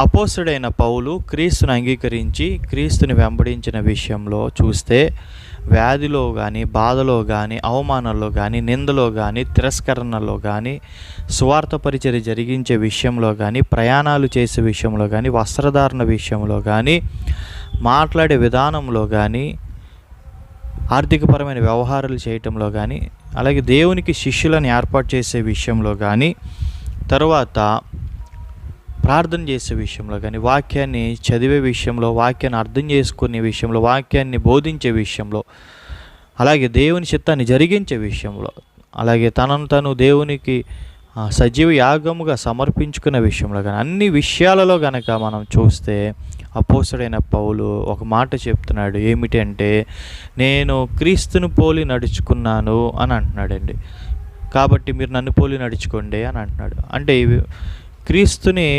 అపోస్తలుడైన పౌలు క్రీస్తుని అంగీకరించి క్రీస్తుని వెంబడించిన విషయంలో చూస్తే వ్యాధిలో కానీ, బాధలో కానీ, అవమానంలో కానీ, నిందలో కానీ, తిరస్కరణలో కానీ, సువార్త పరిచర్య జరిగించే విషయంలో కానీ, ప్రయాణాలు చేసే విషయంలో కానీ, వస్త్రధారణ విషయంలో కానీ, మాట్లాడే విధానంలో కానీ, ఆర్థికపరమైన వ్యవహారాలు చేయటంలో కానీ, అలాగే దేవునికి శిష్యులను ఏర్పాటు చేసే విషయంలో కానీ, తరువాత ప్రార్థన చేసే విషయంలో కానీ, వాక్యాన్ని చదివే విషయంలో, వాక్యాన్ని అర్థం చేసుకునే విషయంలో, వాక్యాన్ని బోధించే విషయంలో, అలాగే దేవుని చిత్తాన్ని జరిగించే విషయంలో, అలాగే తనను తను దేవునికి సజీవ యాగముగా సమర్పించుకునే విషయంలో కానీ, అన్ని విషయాలలో కనుక మనం చూస్తే అపోస్తలుడైన పౌలు ఒక మాట చెప్తున్నాడు. ఏమిటి అంటే, నేను క్రీస్తును పోలి నడుచుకున్నాను అని అంటున్నాడండి. కాబట్టి మీరు నన్ను పోలి నడుచుకోండి అని అంటున్నాడు. అంటే క్రీస్తుని